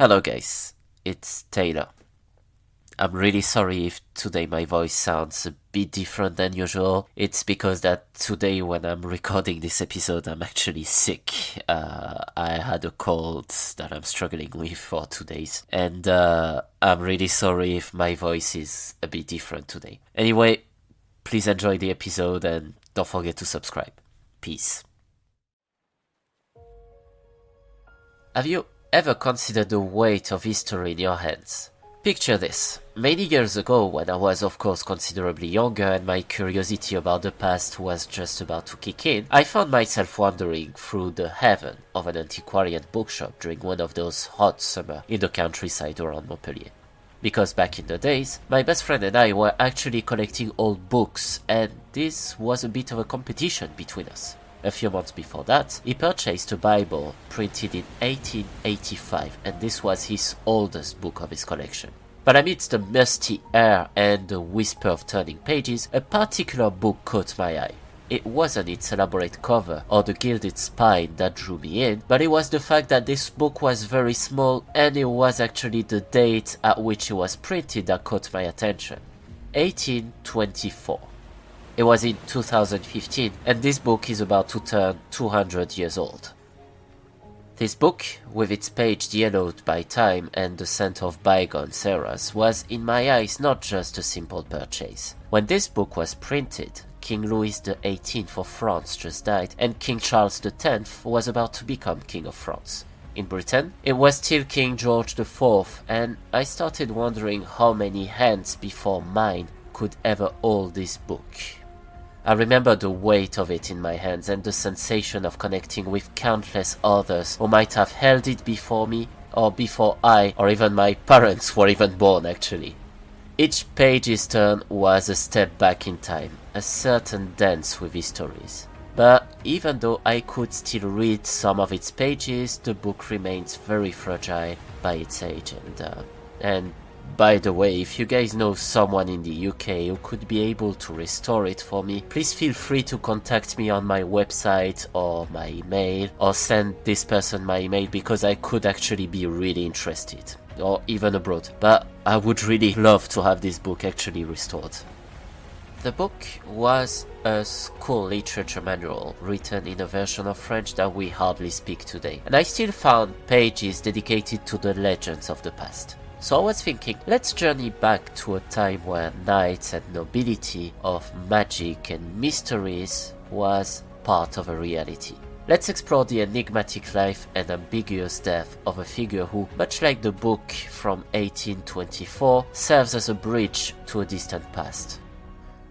Hello guys, it's Taylor. I'm really sorry if today my voice sounds a bit different than usual. It's because that today when I'm recording this episode I'm actually sick. I had a cold that I'm struggling with for 2 days. And I'm really sorry if my voice is a bit different today. Anyway, please enjoy the episode and don't forget to subscribe. Peace. Have you ever considered the weight of history in your hands? Picture this. Many years ago, when I was of course considerably younger and my curiosity about the past was just about to kick in, I found myself wandering through the heaven of an antiquarian bookshop during one of those hot summers in the countryside around Montpellier. Because back in the days, my best friend and I were actually collecting old books, and this was a bit of a competition between us. A few months before that, he purchased a Bible printed in 1885, and this was his oldest book of his collection. But amidst the musty air and the whisper of turning pages, a particular book caught my eye. It wasn't its elaborate cover or the gilded spine that drew me in, but it was the fact that this book was very small and it was actually the date at which it was printed that caught my attention. 1824. It was in 2015, and this book is about to turn 200 years old. This book, with its page yellowed by time and the scent of bygone eras, was in my eyes not just a simple purchase. When this book was printed, King Louis XVIII of France just died, and King Charles X was about to become King of France. In Britain, it was still King George IV, and I started wondering how many hands before mine could ever hold this book. I remember the weight of it in my hands and the sensation of connecting with countless others who might have held it before me, or before I, or even my parents were even born actually. Each page's turn was a step back in time, a certain dance with histories. But even though I could still read some of its pages, the book remains very fragile by its age and by the way, if you guys know someone in the UK who could be able to restore it for me, please feel free to contact me on my website or my email, or send this person my email because I could actually be really interested, or even abroad. But I would really love to have this book actually restored. The book was a school literature manual written in a version of French that we hardly speak today, and I still found pages dedicated to the legends of the past. So I was thinking, let's journey back to a time where knights and nobility of magic and mysteries was part of a reality. Let's explore the enigmatic life and ambiguous death of a figure who, much like the book from 1824, serves as a bridge to a distant past.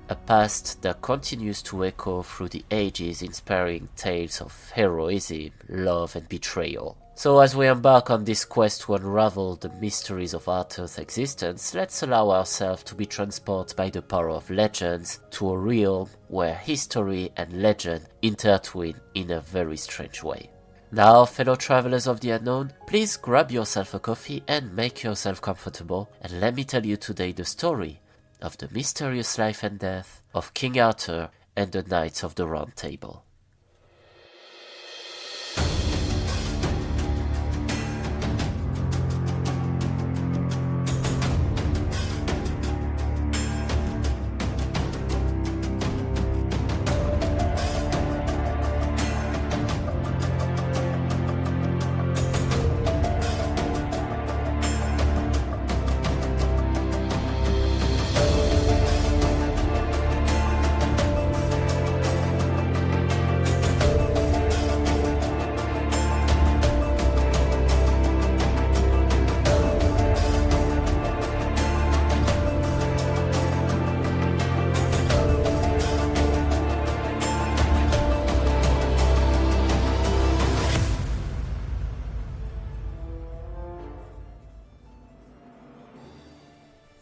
A past that continues to echo through the ages, inspiring tales of heroism, love and betrayal. So as we embark on this quest to unravel the mysteries of Arthur's existence, let's allow ourselves to be transported by the power of legends to a realm where history and legend intertwine in a very strange way. Now, fellow travelers of the unknown, please grab yourself a coffee and make yourself comfortable, and let me tell you today the story of the mysterious life and death of King Arthur and the Knights of the Round Table.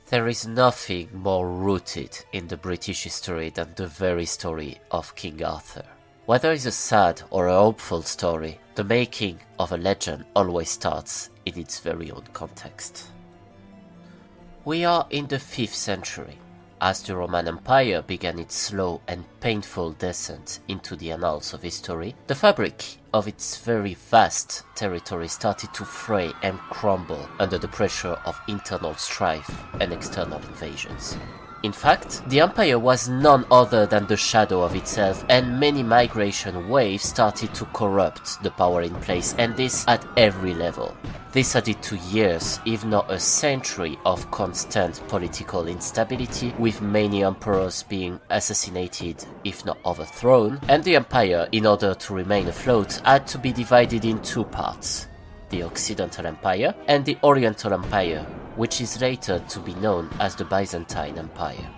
There is nothing more rooted in the British history than the very story of King Arthur. Whether it's a sad or a hopeful story, the making of a legend always starts in its very own context. We are in the 5th century. as the Roman Empire began its slow and painful descent into the annals of history, the fabric of its very vast territory started to fray and crumble under the pressure of internal strife and external invasions. In fact, the empire was none other than the shadow of itself, and many migration waves started to corrupt the power in place, and this at every level. This added to years, if not a century, of constant political instability, with many emperors being assassinated, if not overthrown, and the empire, in order to remain afloat, had to be divided in two parts: the Occidental Empire and the Oriental Empire, which is later to be known as the Byzantine Empire.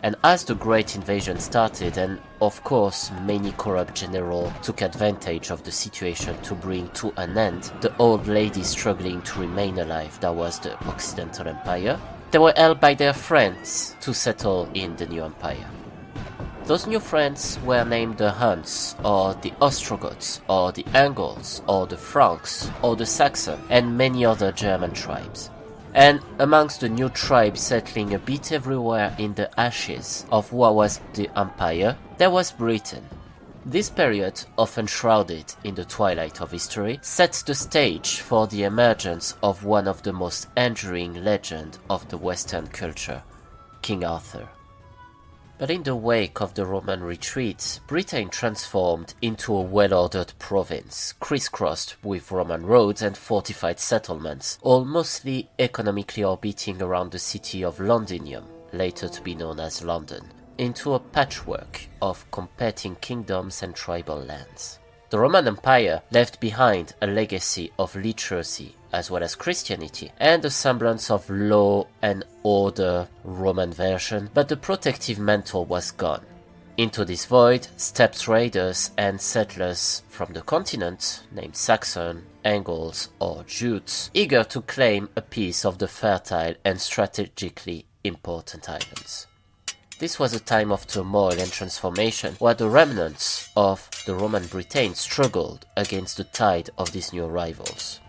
And as the Great Invasion started, and of course many corrupt generals took advantage of the situation to bring to an end the old lady struggling to remain alive that was the Occidental Empire, they were helped by their friends to settle in the new empire. Those new friends were named the Huns, or the Ostrogoths, or the Angles, or the Franks, or the Saxons, and many other German tribes. And amongst the new tribes settling a bit everywhere in the ashes of what was the empire, there was Britain. This period, often shrouded in the twilight of history, sets the stage for the emergence of one of the most enduring legends of the Western culture, King Arthur. But in the wake of the Roman retreat, Britain transformed into a well-ordered province, crisscrossed with Roman roads and fortified settlements, all mostly economically orbiting around the city of Londinium, later to be known as London, into a patchwork of competing kingdoms and tribal lands. The Roman Empire left behind a legacy of literacy as well as Christianity, and a semblance of law and order Roman version, but the protective mantle was gone. Into this void stepped raiders and settlers from the continent, named Saxon, Angles or Jutes, eager to claim a piece of the fertile and strategically important islands. This was a time of turmoil and transformation, where the remnants of the Roman Britain struggled against the tide of these new arrivals.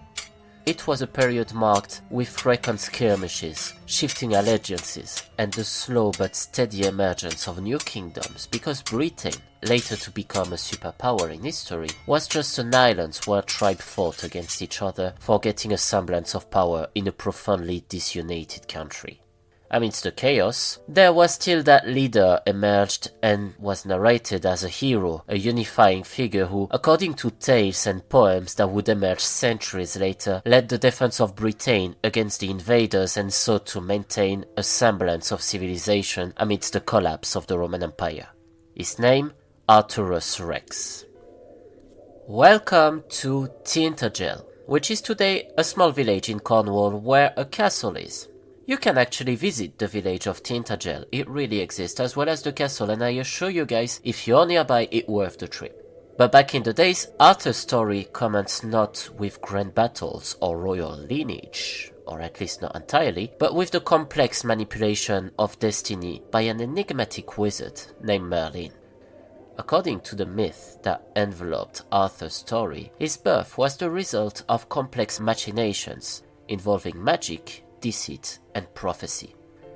It was a period marked with frequent skirmishes, shifting allegiances, and the slow but steady emergence of new kingdoms, because Britain, later to become a superpower in history, was just an island where tribes fought against each other for getting a semblance of power in a profoundly disunited country. Amidst the chaos, there was still that leader emerged and was narrated as a hero, a unifying figure who, according to tales and poems that would emerge centuries later, led the defense of Britain against the invaders and sought to maintain a semblance of civilization amidst the collapse of the Roman Empire. His name, Arthurus Rex. Welcome to Tintagel, which is today a small village in Cornwall where a castle is. You can actually visit the village of Tintagel, it really exists, as well as the castle, and I assure you guys, if you're nearby, it's worth the trip. But back in the days, Arthur's story commenced not with grand battles or royal lineage, or at least not entirely, but with the complex manipulation of destiny by an enigmatic wizard named Merlin. According to the myth that enveloped Arthur's story, his birth was the result of complex machinations involving magic, deceit, and prophecy.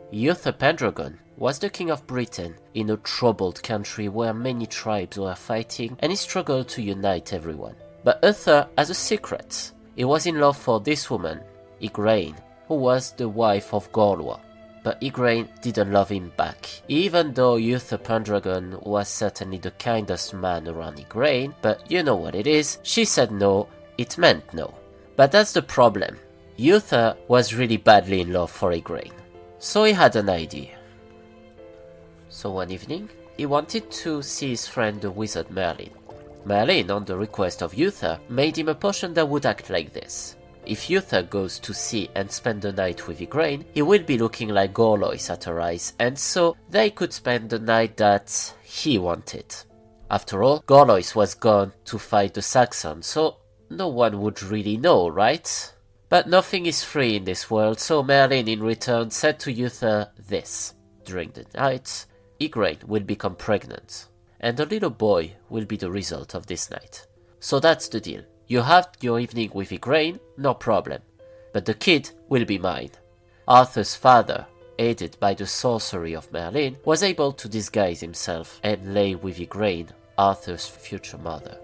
Uther Pendragon was the king of Britain in a troubled country where many tribes were fighting, and he struggled to unite everyone. But Uther has a secret. He was in love for this woman, Igraine, who was the wife of Gorlois. But Igraine didn't love him back. Even though Uther Pendragon was certainly the kindest man around Igraine, but you know what it is, she said no, it meant no. But that's the problem. Uther was really badly in love for Igraine, so he had an idea. So one evening, he wanted to see his friend the wizard Merlin. Merlin, on the request of Uther, made him a potion that would act like this. If Uther goes to sea and spend the night with Igraine, he will be looking like Gorlois at her eyes, and so they could spend the night that he wanted. After all, Gorlois was gone to fight the Saxons, so no one would really know, right? But nothing is free in this world, so Merlin in return said to Uther this: during the night, Igraine will become pregnant, and a little boy will be the result of this night. So that's the deal. You have your evening with Igraine, no problem, but the kid will be mine. Arthur's father, aided by the sorcery of Merlin, was able to disguise himself and lay with Igraine, Arthur's future mother.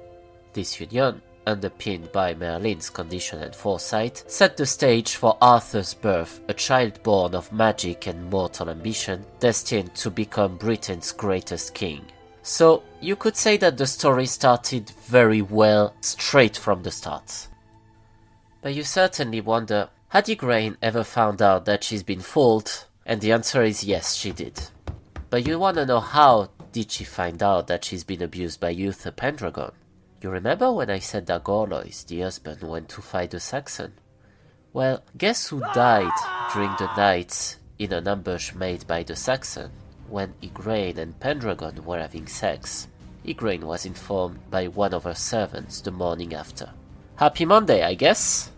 This union, underpinned by Merlin's condition and foresight, set the stage for Arthur's birth, a child born of magic and mortal ambition, destined to become Britain's greatest king. So, you could say that the story started very well straight from the start. But you certainly wonder, had Igraine ever found out that she's been fooled? And the answer is yes, she did. But you wanna know how did she find out that she's been abused by Uther Pendragon? You remember when I said that Gorlois, the husband, went to fight the Saxon? Well, guess who died during the night in an ambush made by the Saxon when Igraine and Pendragon were having sex? Igraine was informed by one of her servants the morning after. Happy Monday, I guess?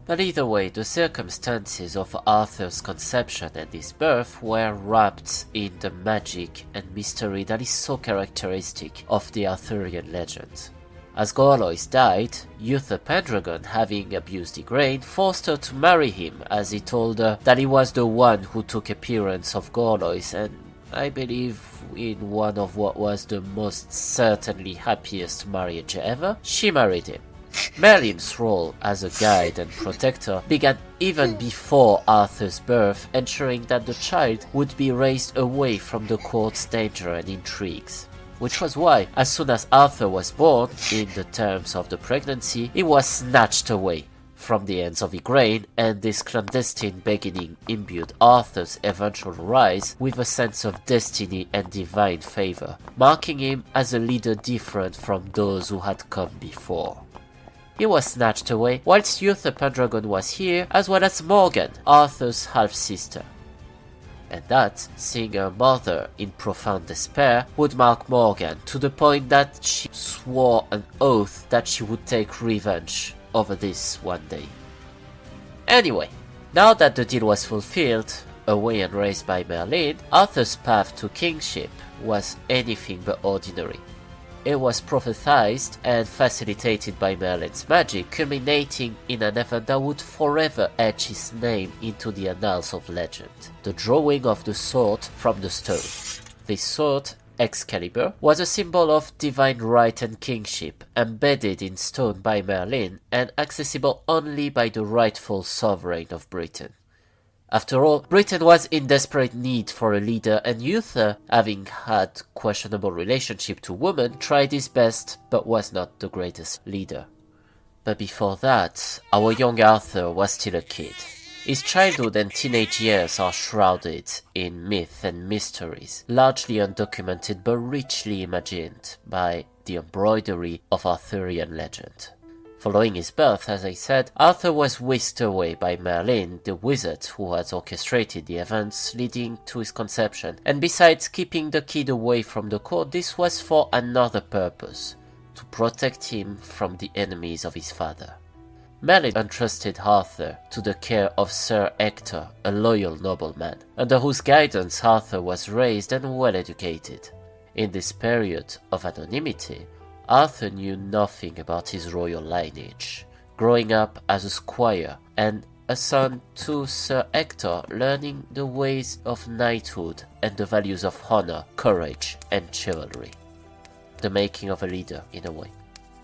But either way, the circumstances of Arthur's conception and his birth were wrapped in the magic and mystery that is so characteristic of the Arthurian legend. As Gorlois died, Uther Pendragon, having abused Igraine, forced her to marry him, as he told her that he was the one who took appearance of Gorlois, and I believe in one of what was the most certainly happiest marriage ever, she married him. Merlin's role as a guide and protector began even before Arthur's birth, ensuring that the child would be raised away from the court's danger and intrigues. Which was why, as soon as Arthur was born, in the terms of the pregnancy, he was snatched away from the hands of Igraine, and this clandestine beginning imbued Arthur's eventual rise with a sense of destiny and divine favor, marking him as a leader different from those who had come before. He was snatched away whilst Uther Pendragon was here, as well as Morgan, Arthur's half-sister. And that, seeing her mother in profound despair, would mark Morgan to the point that she swore an oath that she would take revenge over this one day. Anyway, now that the deal was fulfilled, away and raised by Merlin, Arthur's path to kingship was anything but ordinary. It was prophesied and facilitated by Merlin's magic, culminating in an event that would forever etch his name into the annals of legend: the drawing of the sword from the stone. This sword, Excalibur, was a symbol of divine right and kingship, embedded in stone by Merlin and accessible only by the rightful sovereign of Britain. After all, Britain was in desperate need for a leader, and Uther, having had questionable relationship to women, tried his best but was not the greatest leader. But before that, our young Arthur was still a kid. His childhood and teenage years are shrouded in myth and mysteries, largely undocumented but richly imagined by the embroidery of Arthurian legend. Following his birth, as I said, Arthur was whisked away by Merlin, the wizard who had orchestrated the events leading to his conception, and besides keeping the kid away from the court, this was for another purpose: to protect him from the enemies of his father. Merlin entrusted Arthur to the care of Sir Ector, a loyal nobleman, under whose guidance Arthur was raised and well educated. In this period of anonymity, Arthur knew nothing about his royal lineage, growing up as a squire and a son to Sir Ector, learning the ways of knighthood and the values of honor, courage, and chivalry. The making of a leader, in a way.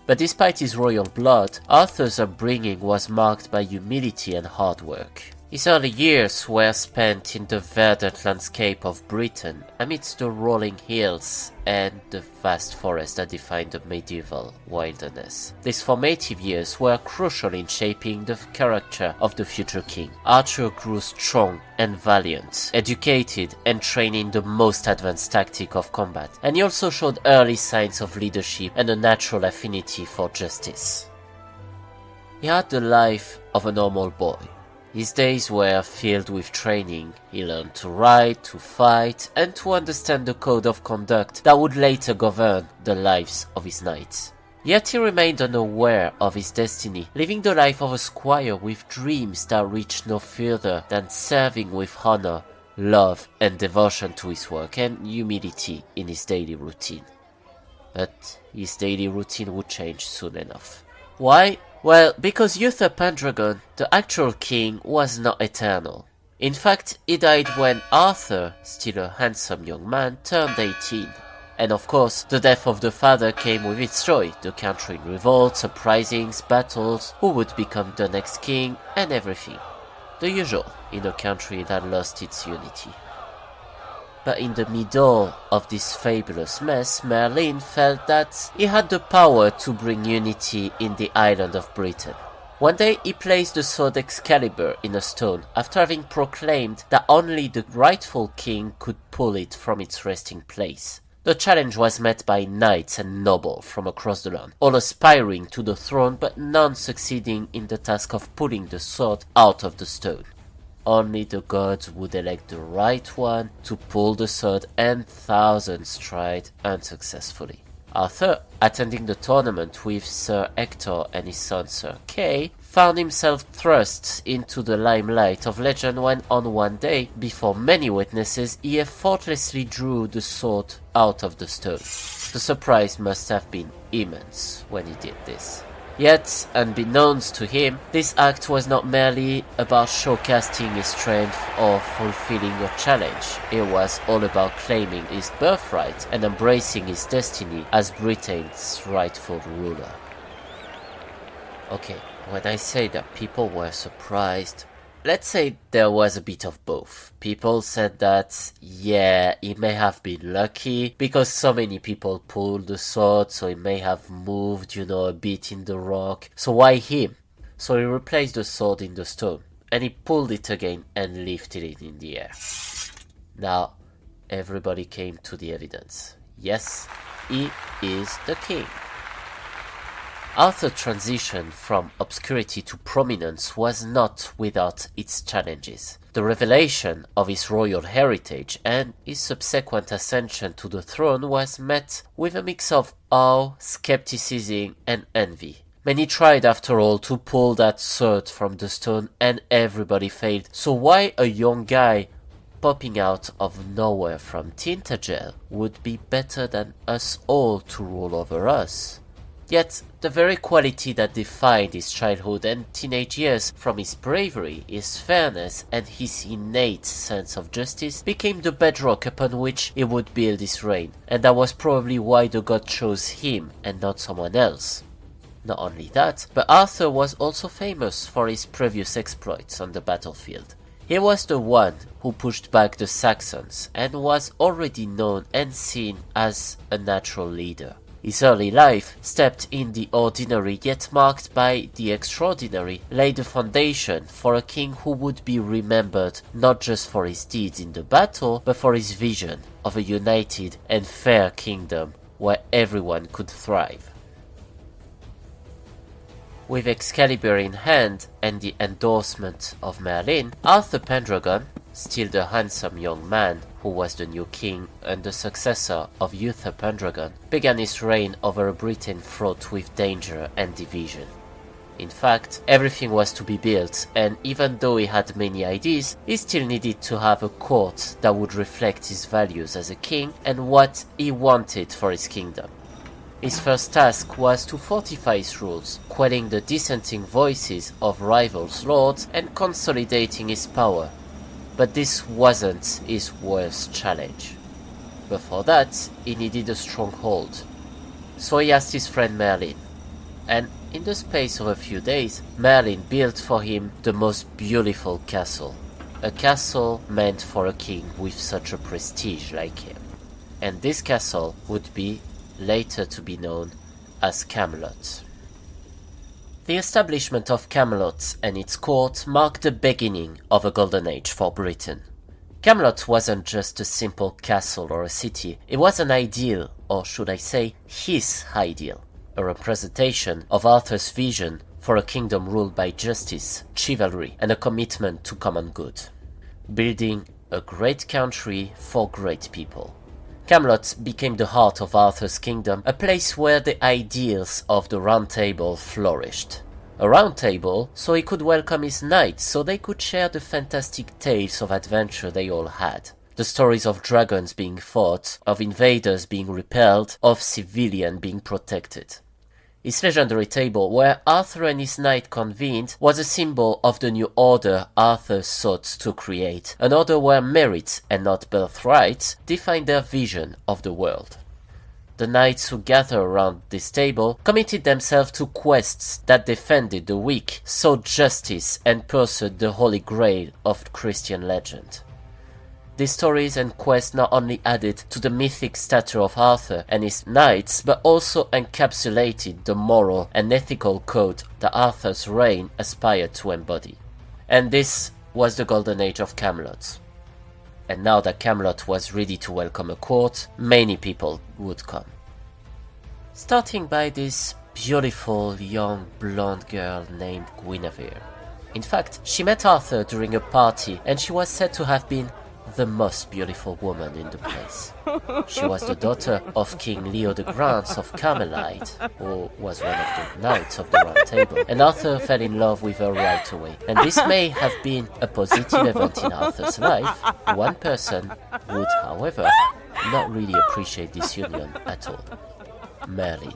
But despite his royal blood, Arthur's upbringing was marked by humility and hard work. His early years were spent in the verdant landscape of Britain, amidst the rolling hills and the vast forest that defined the medieval wilderness. These formative years were crucial in shaping the character of the future king. Arthur grew strong and valiant, educated and trained in the most advanced tactic of combat, and he also showed early signs of leadership and a natural affinity for justice. He had the life of a normal boy. His days were filled with training. He learned to ride, to fight, and to understand the code of conduct that would later govern the lives of his knights. Yet he remained unaware of his destiny, living the life of a squire with dreams that reached no further than serving with honor, love, and devotion to his work, and humility in his daily routine. But his daily routine would change soon enough. Why? Well, because Uther Pendragon, the actual king, was not eternal. In fact, he died when Arthur, still a handsome young man, turned 18. And of course, the death of the father came with its joy, the country in revolts, uprisings, battles, who would become the next king, and everything. The usual in a country that lost its unity. But in the middle of this fabulous mess, Merlin felt that he had the power to bring unity in the island of Britain. One day he placed the sword Excalibur in a stone after having proclaimed that only the rightful king could pull it from its resting place. The challenge was met by knights and nobles from across the land, all aspiring to the throne but none succeeding in the task of pulling the sword out of the stone. Only the gods would elect the right one to pull the sword, and thousands tried unsuccessfully. Arthur, attending the tournament with Sir Hector and his son Sir Kay, found himself thrust into the limelight of legend when on one day, before many witnesses, he effortlessly drew the sword out of the stone. The surprise must have been immense when he did this. Yet, unbeknownst to him, this act was not merely about showcasing his strength or fulfilling a challenge. It was all about claiming his birthright and embracing his destiny as Britain's rightful ruler. Okay, when I say that people were surprised, let's say there was a bit of both. People said that, yeah, he may have been lucky because so many people pulled the sword, so he may have moved, a bit in the rock. So why him? So he replaced the sword in the stone and he pulled it again and lifted it in the air. Now, everybody came to the evidence. Yes, he is the king. Arthur's transition from obscurity to prominence was not without its challenges. The revelation of his royal heritage and his subsequent ascension to the throne was met with a mix of awe, skepticism, and envy. Many tried, after all, to pull that sword from the stone and everybody failed. So why a young guy popping out of nowhere from Tintagel would be better than us all to rule over us? Yet, the very quality that defined his childhood and teenage years, from his bravery, his fairness, and his innate sense of justice, became the bedrock upon which he would build his reign, and that was probably why the god chose him and not someone else. Not only that, but Arthur was also famous for his previous exploits on the battlefield. He was the one who pushed back the Saxons and was already known and seen as a natural leader. His early life, steeped in the ordinary yet marked by the extraordinary, laid the foundation for a king who would be remembered not just for his deeds in the battle, but for his vision of a united and fair kingdom where everyone could thrive. With Excalibur in hand and the endorsement of Merlin, Arthur Pendragon, still the handsome young man who was the new king and the successor of Uther Pendragon, began his reign over a Britain fraught with danger and division. In fact, everything was to be built, and even though he had many ideas, he still needed to have a court that would reflect his values as a king and what he wanted for his kingdom. His first task was to fortify his rules, quelling the dissenting voices of rival lords and consolidating his power. But this wasn't his worst challenge. Before that, he needed a stronghold. So he asked his friend Merlin, and in the space of a few days, Merlin built for him the most beautiful castle. A castle meant for a king with such a prestige like him. And this castle would be later to be known as Camelot. The establishment of Camelot and its court marked the beginning of a golden age for Britain. Camelot wasn't just a simple castle or a city, it was an ideal, or should I say, his ideal, a representation of Arthur's vision for a kingdom ruled by justice, chivalry, and a commitment to common good. Building a great country for great people. Camelot became the heart of Arthur's kingdom, a place where the ideals of the Round Table flourished. A round table so he could welcome his knights so they could share the fantastic tales of adventure they all had. The stories of dragons being fought, of invaders being repelled, of civilians being protected. His legendary table, where Arthur and his knight convened, was a symbol of the new order Arthur sought to create, an order where merit and not birthright defined their vision of the world. The knights who gathered around this table committed themselves to quests that defended the weak, sought justice, and pursued the Holy Grail of Christian legend. These stories and quests not only added to the mythic stature of Arthur and his knights, but also encapsulated the moral and ethical code that Arthur's reign aspired to embody. And this was the golden age of Camelot. And now that Camelot was ready to welcome a court, many people would come. Starting by this beautiful young blonde girl named Guinevere. In fact, she met Arthur during a party and she was said to have been the most beautiful woman in the place. She was the daughter of King Leo the Grand of Camelot, who was one of the knights of the Round Table, and Arthur fell in love with her right away. And this may have been a positive event in Arthur's life. One person would, however, not really appreciate this union at all. Merlin.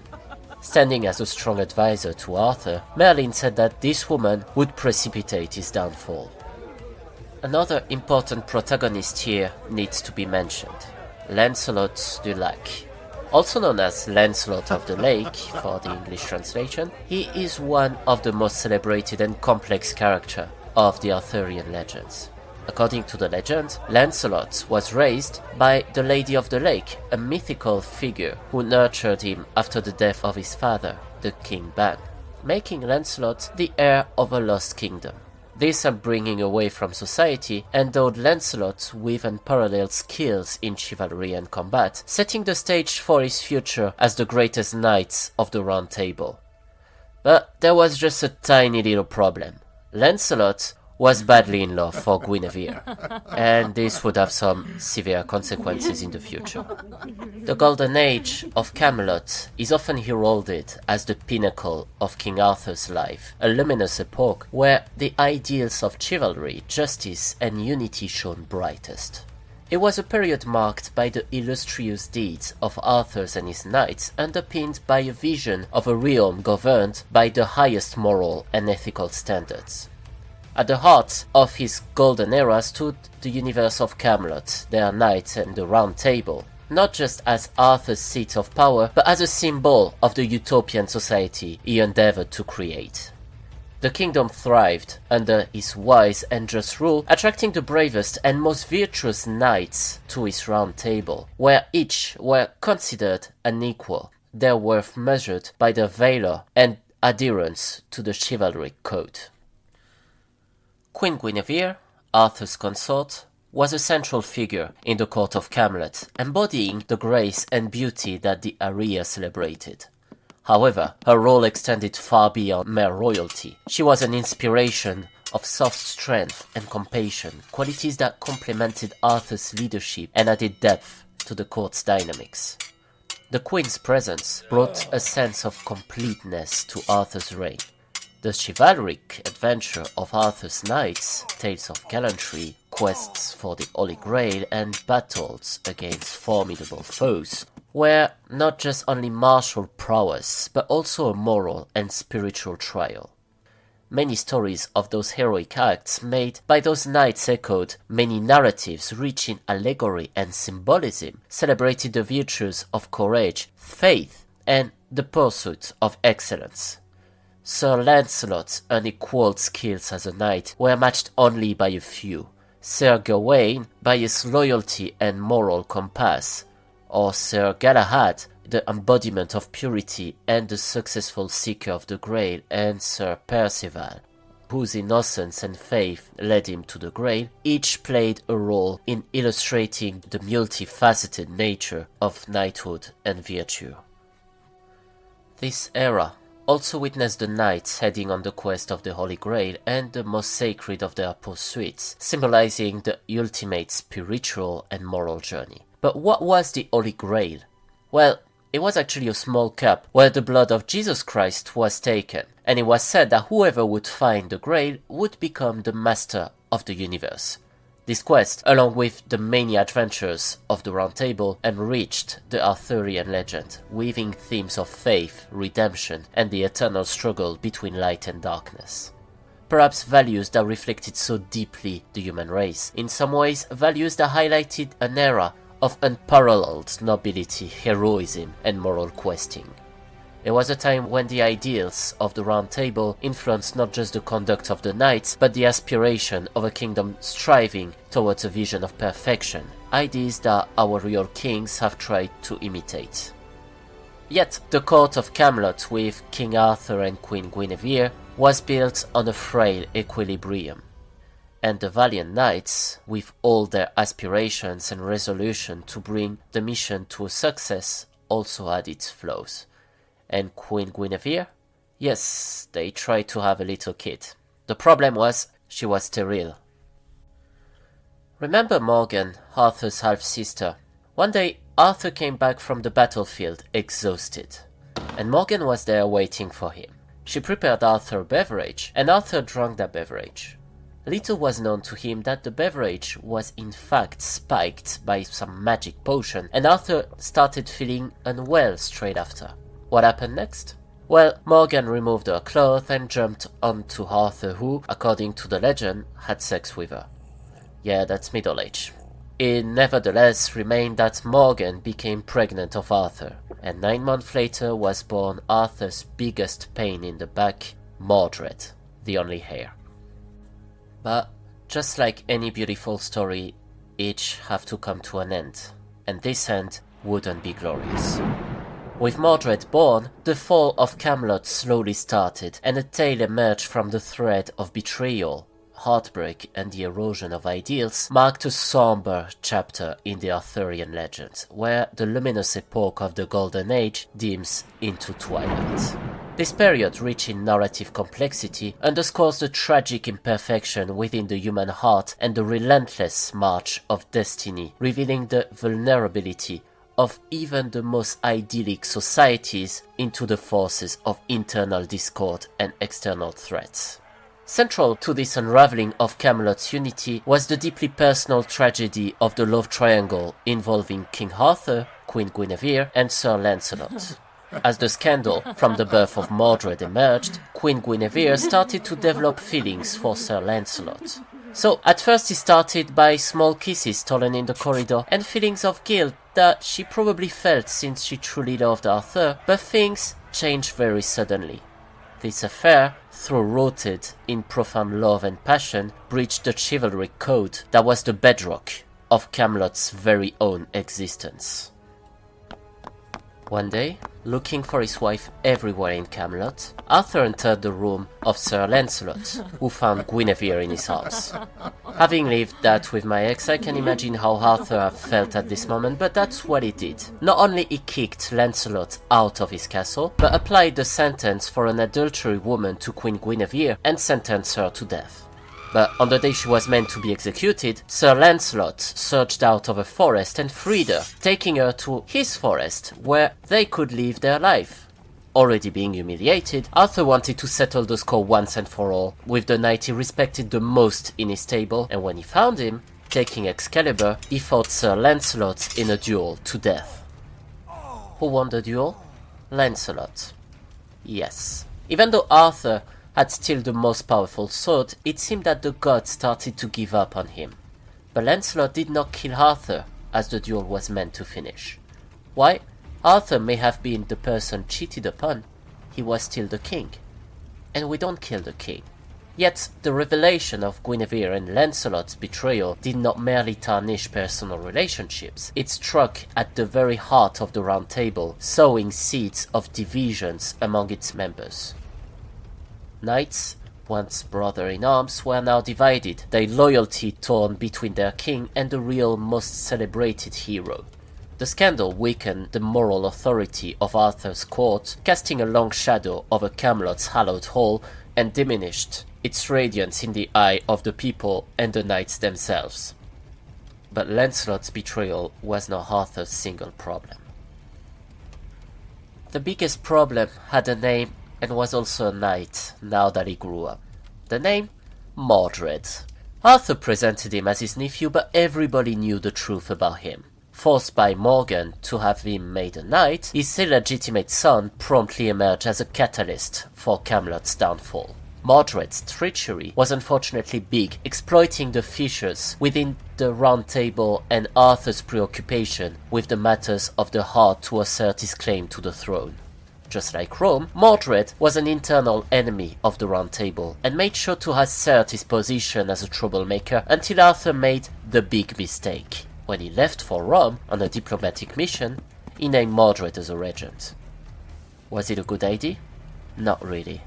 Standing as a strong advisor to Arthur, Merlin said that this woman would precipitate his downfall. Another important protagonist here needs to be mentioned, Lancelot du Lac. Also known as Lancelot of the Lake for the English translation, he is one of the most celebrated and complex characters of the Arthurian legends. According to the legend, Lancelot was raised by the Lady of the Lake, a mythical figure who nurtured him after the death of his father, the King Ban, making Lancelot the heir of a lost kingdom. This upbringing away from society endowed Lancelot with unparalleled skills in chivalry and combat, setting the stage for his future as the greatest knight of the Round Table. But there was just a tiny little problem. Lancelot was badly in love for Guinevere, and this would have some severe consequences in the future. The Golden Age of Camelot is often heralded as the pinnacle of King Arthur's life, a luminous epoch where the ideals of chivalry, justice, and unity shone brightest. It was a period marked by the illustrious deeds of Arthur and his knights, underpinned by a vision of a realm governed by the highest moral and ethical standards. At the heart of his golden era stood the universe of Camelot, their knights and the Round Table, not just as Arthur's seat of power, but as a symbol of the utopian society he endeavored to create. The kingdom thrived under his wise and just rule, attracting the bravest and most virtuous knights to his Round Table, where each were considered an equal, their worth measured by their valor and adherence to the chivalric code. Queen Guinevere, Arthur's consort, was a central figure in the court of Camelot, embodying the grace and beauty that the area celebrated. However, her role extended far beyond mere royalty. She was an inspiration of soft strength and compassion, qualities that complemented Arthur's leadership and added depth to the court's dynamics. The Queen's presence brought a sense of completeness to Arthur's reign. The chivalric adventure of Arthur's knights, tales of gallantry, quests for the Holy Grail, and battles against formidable foes were not just only martial prowess, but also a moral and spiritual trial. Many stories of those heroic acts made by those knights echoed many narratives rich in allegory and symbolism, celebrated the virtues of courage, faith, and the pursuit of excellence. Sir Lancelot's unequalled skills as a knight were matched only by a few. Sir Gawain by his loyalty and moral compass, or Sir Galahad, the embodiment of purity and the successful seeker of the Grail, and Sir Percival, whose innocence and faith led him to the Grail, each played a role in illustrating the multifaceted nature of knighthood and virtue. This era also witnessed the knights heading on the quest of the Holy Grail and the most sacred of their pursuits, symbolizing the ultimate spiritual and moral journey. But what was the Holy Grail? Well, it was actually a small cup where the blood of Jesus Christ was taken, and it was said that whoever would find the Grail would become the master of the universe. This quest, along with the many adventures of the Round Table, enriched the Arthurian legend, weaving themes of faith, redemption, and the eternal struggle between light and darkness. Perhaps values that reflected so deeply the human race. In some ways, values that highlighted an era of unparalleled nobility, heroism, and moral questing. It was a time when the ideals of the Round Table influenced not just the conduct of the knights, but the aspiration of a kingdom striving towards a vision of perfection, ideas that our real kings have tried to imitate. Yet, the court of Camelot with King Arthur and Queen Guinevere was built on a frail equilibrium, and the valiant knights, with all their aspirations and resolution to bring the mission to a success, also had its flaws. And Queen Guinevere? Yes, they tried to have a little kid. The problem was, she was sterile. Remember Morgan, Arthur's half-sister? One day, Arthur came back from the battlefield, exhausted. And Morgan was there waiting for him. She prepared Arthur a beverage, and Arthur drank that beverage. Little was known to him that the beverage was in fact spiked by some magic potion, and Arthur started feeling unwell straight after. What happened next? Well, Morgan removed her clothes and jumped onto Arthur who, according to the legend, had sex with her. Yeah, that's Middle Age. It nevertheless remained that Morgan became pregnant of Arthur, and 9 months later was born Arthur's biggest pain in the back, Mordred, the only heir. But, just like any beautiful story, each have to come to an end, and this end wouldn't be glorious. With Mordred born, the fall of Camelot slowly started, and a tale emerged from the thread of betrayal, heartbreak, and the erosion of ideals, marked a somber chapter in the Arthurian legend, where the luminous epoch of the Golden Age dims into twilight. This period, rich in narrative complexity, underscores the tragic imperfection within the human heart and the relentless march of destiny, revealing the vulnerability of even the most idyllic societies into the forces of internal discord and external threats. Central to this unraveling of Camelot's unity was the deeply personal tragedy of the love triangle involving King Arthur, Queen Guinevere, and Sir Lancelot. As the scandal from the birth of Mordred emerged, Queen Guinevere started to develop feelings for Sir Lancelot. So, at first it started by small kisses stolen in the corridor and feelings of guilt that she probably felt since she truly loved Arthur, but things changed very suddenly. This affair, though rooted in profound love and passion, breached the chivalry code that was the bedrock of Camelot's very own existence. One day, looking for his wife everywhere in Camelot, Arthur entered the room of Sir Lancelot, who found Guinevere in his arms. Having lived that with my ex, I can imagine how Arthur felt at this moment, but that's what he did. Not only he kicked Lancelot out of his castle, but applied the sentence for an adultery woman to Queen Guinevere and sentenced her to death. But on the day she was meant to be executed, Sir Lancelot surged out of a forest and freed her, taking her to his forest, where they could live their life. Already being humiliated, Arthur wanted to settle the score once and for all, with the knight he respected the most in his stable, and when he found him, taking Excalibur, he fought Sir Lancelot in a duel to death. Who won the duel? Lancelot. Yes. Even though Arthur had still the most powerful sword, it seemed that the gods started to give up on him. But Lancelot did not kill Arthur, as the duel was meant to finish. Why? Arthur may have been the person cheated upon, he was still the king. And we don't kill the king. Yet, the revelation of Guinevere and Lancelot's betrayal did not merely tarnish personal relationships, it struck at the very heart of the Round Table, sowing seeds of divisions among its members. Knights, once brother-in-arms, were now divided, their loyalty torn between their king and the real most celebrated hero. The scandal weakened the moral authority of Arthur's court, casting a long shadow over Camelot's hallowed hall and diminished its radiance in the eye of the people and the knights themselves. But Lancelot's betrayal was not Arthur's single problem. The biggest problem had a name and was also a knight, now that he grew up. The name? Mordred. Arthur presented him as his nephew, but everybody knew the truth about him. Forced by Morgan to have him made a knight, his illegitimate son promptly emerged as a catalyst for Camelot's downfall. Mordred's treachery was unfortunately big, exploiting the fissures within the Round Table and Arthur's preoccupation with the matters of the heart to assert his claim to the throne. Just like Rome, Mordred was an internal enemy of the Round Table and made sure to assert his position as a troublemaker until Arthur made the big mistake. When he left for Rome on a diplomatic mission, he named Mordred as a regent. Was it a good idea? Not really.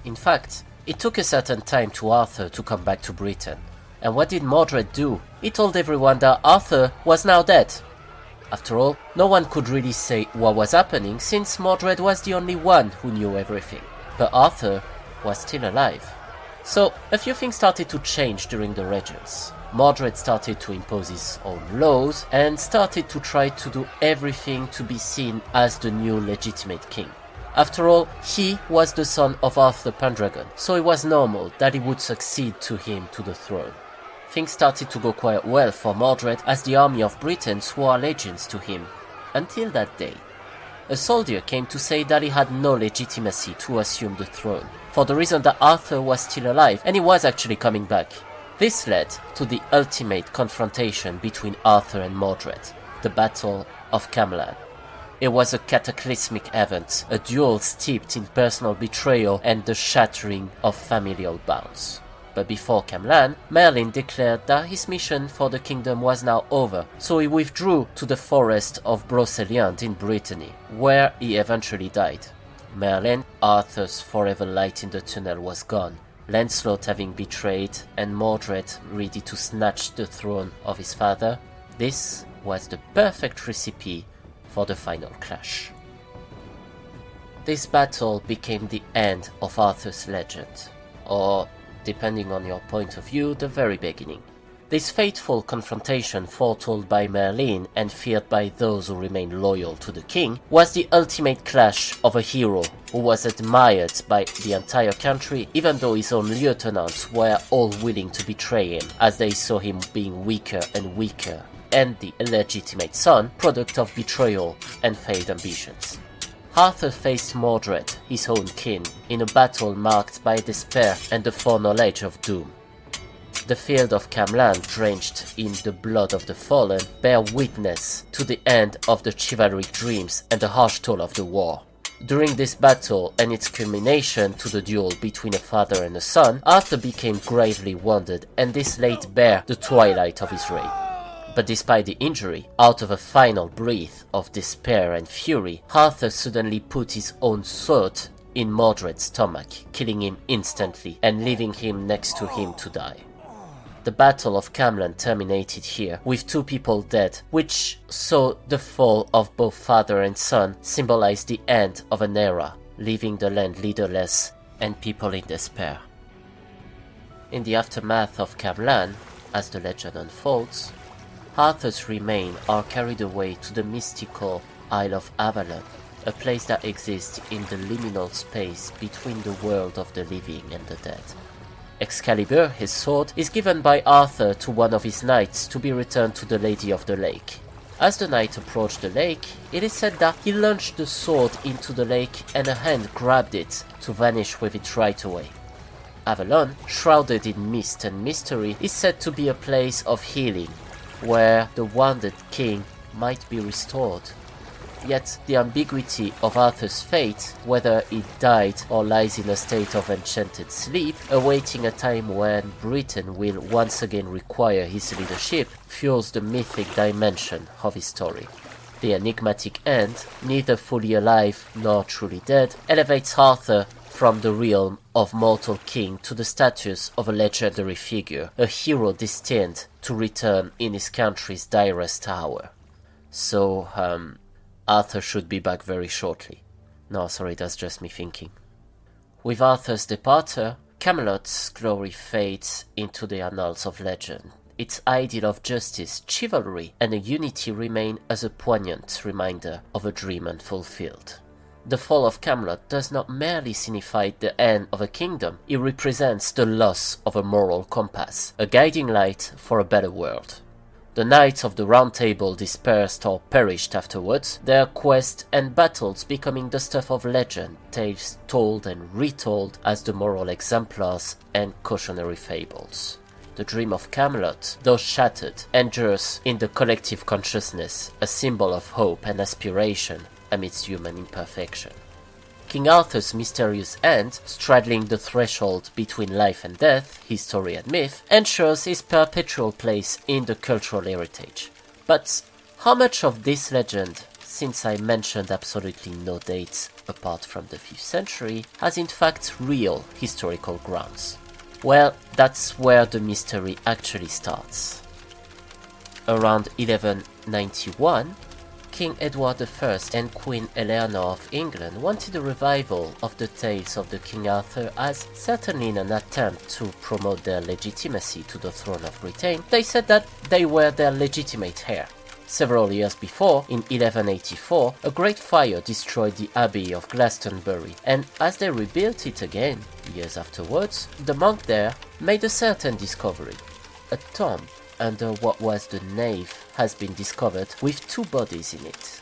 In fact, it took a certain time to Arthur to come back to Britain. And what did Mordred do? He told everyone that Arthur was now dead. After all, no one could really say what was happening since Mordred was the only one who knew everything. But Arthur was still alive. So, a few things started to change during the Regents. Mordred started to impose his own laws and started to try to do everything to be seen as the new legitimate king. After all, he was the son of Arthur Pendragon, so it was normal that he would succeed to him to the throne. Things started to go quite well for Mordred as the army of Britain swore allegiance to him, until that day. A soldier came to say that he had no legitimacy to assume the throne, for the reason that Arthur was still alive and he was actually coming back. This led to the ultimate confrontation between Arthur and Mordred, the Battle of Camlann. It was a cataclysmic event, a duel steeped in personal betrayal and the shattering of familial bonds. But before Camlann, Merlin declared that his mission for the kingdom was now over, so he withdrew to the forest of Broceliande in Brittany, where he eventually died. Merlin, Arthur's forever light in the tunnel, was gone, Lancelot having betrayed, and Mordred ready to snatch the throne of his father. This was the perfect recipe for the final clash. This battle became the end of Arthur's legend, or, depending on your point of view, the very beginning. This fateful confrontation, foretold by Merlin and feared by those who remained loyal to the king, was the ultimate clash of a hero who was admired by the entire country, even though his own lieutenants were all willing to betray him, as they saw him being weaker and weaker, and the illegitimate son, product of betrayal and failed ambitions. Arthur faced Mordred, his own kin, in a battle marked by despair and the foreknowledge of doom. The field of Camlann, drenched in the blood of the fallen, bear witness to the end of the chivalric dreams and the harsh toll of the war. During this battle and its culmination to the duel between a father and a son, Arthur became gravely wounded, and this laid bare the twilight of his reign. But despite the injury, out of a final breath of despair and fury, Arthur suddenly put his own sword in Mordred's stomach, killing him instantly and leaving him next to him to die. The Battle of Camlann terminated here, with two people dead, which saw the fall of both father and son symbolize the end of an era, leaving the land leaderless and people in despair. In the aftermath of Camlann, as the legend unfolds, Arthur's remains are carried away to the mystical Isle of Avalon, a place that exists in the liminal space between the world of the living and the dead. Excalibur, his sword, is given by Arthur to one of his knights to be returned to the Lady of the Lake. As the knight approached the lake, it is said that he launched the sword into the lake and a hand grabbed it to vanish with it right away. Avalon, shrouded in mist and mystery, is said to be a place of healing, where the wounded king might be restored. Yet the ambiguity of Arthur's fate, whether he died or lies in a state of enchanted sleep, awaiting a time when Britain will once again require his leadership, fuels the mythic dimension of his story. The enigmatic end, neither fully alive nor truly dead, elevates Arthur from the realm of mortal king to the status of a legendary figure, a hero destined to return in his country's direst hour. So, Arthur should be back very shortly. No, sorry, that's just me thinking. With Arthur's departure, Camelot's glory fades into the annals of legend. Its ideal of justice, chivalry, and a unity remain as a poignant reminder of a dream unfulfilled. The fall of Camelot does not merely signify the end of a kingdom, it represents the loss of a moral compass, a guiding light for a better world. The Knights of the Round Table dispersed or perished afterwards, their quests and battles becoming the stuff of legend, tales told and retold as the moral exemplars and cautionary fables. The dream of Camelot, though shattered, endures in the collective consciousness, a symbol of hope and aspiration amidst human imperfection. King Arthur's mysterious end, straddling the threshold between life and death, history and myth, ensures his perpetual place in the cultural heritage. But how much of this legend, since I mentioned absolutely no dates apart from the 5th century, has in fact real historical grounds? Well, that's where the mystery actually starts. Around 1191, King Edward I and Queen Eleanor of England wanted a revival of the tales of the King Arthur, as certainly in an attempt to promote their legitimacy to the throne of Britain, they said that they were their legitimate heir. Several years before, in 1184, a great fire destroyed the Abbey of Glastonbury, and as they rebuilt it again, years afterwards, the monk there made a certain discovery. A tomb under what was the nave has been discovered with 2 bodies in it.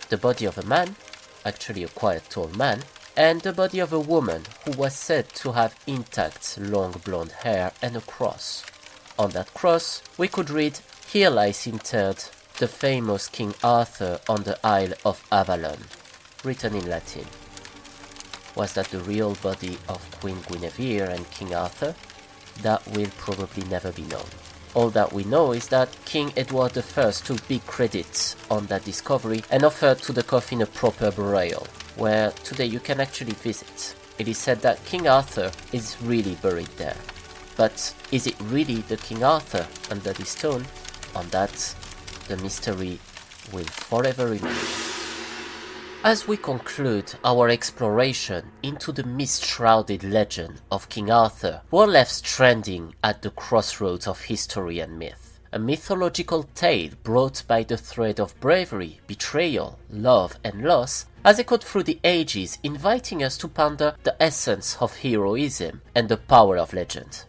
The body of a man, actually a quite tall man, and the body of a woman who was said to have intact long blonde hair and a cross. On that cross, we could read, "Here lies interred the famous King Arthur on the Isle of Avalon," written in Latin. Was that the real body of Queen Guinevere and King Arthur? That will probably never be known. All that we know is that King Edward I took big credit on that discovery and offered to the coffin a proper burial, where today you can actually visit. It is said that King Arthur is really buried there. But is it really the King Arthur under this stone? On that, the mystery will forever remain. As we conclude our exploration into the mist-shrouded legend of King Arthur, we're left stranding at the crossroads of history and myth. A mythological tale brought by the thread of bravery, betrayal, love and loss, as echoed through the ages, inviting us to ponder the essence of heroism and the power of legend.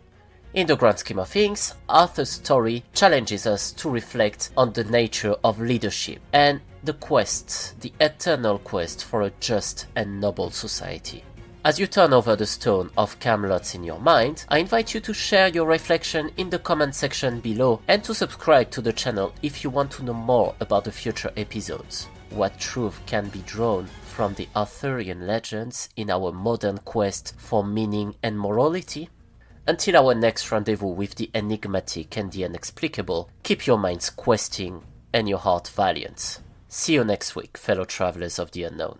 In the grand scheme of things, Arthur's story challenges us to reflect on the nature of leadership and the quest, the eternal quest for a just and noble society. As you turn over the stone of Camelot in your mind, I invite you to share your reflection in the comment section below and to subscribe to the channel if you want to know more about the future episodes. What truth can be drawn from the Arthurian legends in our modern quest for meaning and morality? Until our next rendezvous with the enigmatic and the inexplicable, keep your minds questing and your heart valiant. See you next week, fellow travelers of the unknown.